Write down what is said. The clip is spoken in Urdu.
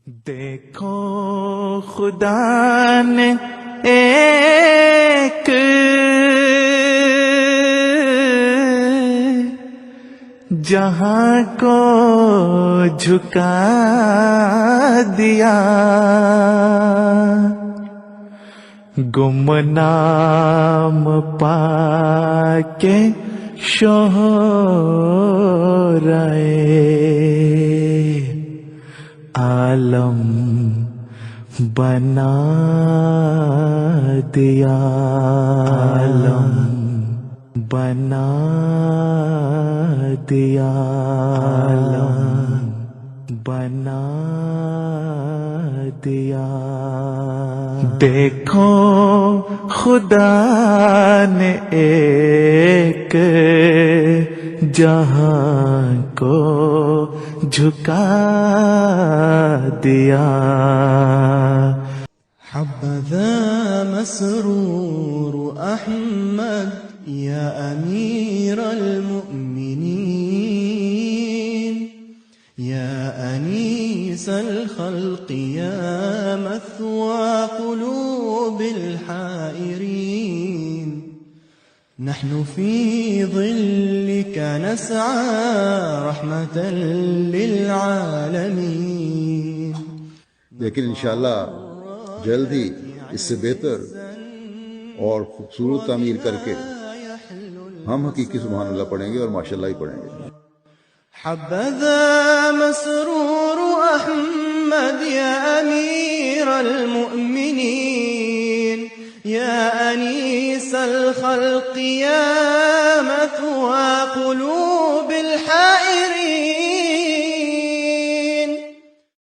دیکھو خدا نے ایک جہاں کو جھکا دیا، گمنام پا کے شہرائے عالم بنا دیا، عالم بنا دیا، عالم بنا دیا۔ دیکھو خدا نے ایک جہاں کو جھکا دیا۔ حبذا مسرور احمد یا امیر المؤمنین، یا انیس الخلق یا مثوى قلوب الحائرین، نحن في ظلك نسعى رحمة للعالمين۔ لیکن انشاءاللہ جلد ہی اس سے بہتر اور خوبصورت تعمیر کر کے ہم حقیقی سبحان اللہ پڑھیں گے اور ماشاءاللہ ہی پڑھیں گے۔ حبذا مسرور احمد یا امیر المؤمنین، یا انیس الخلق یا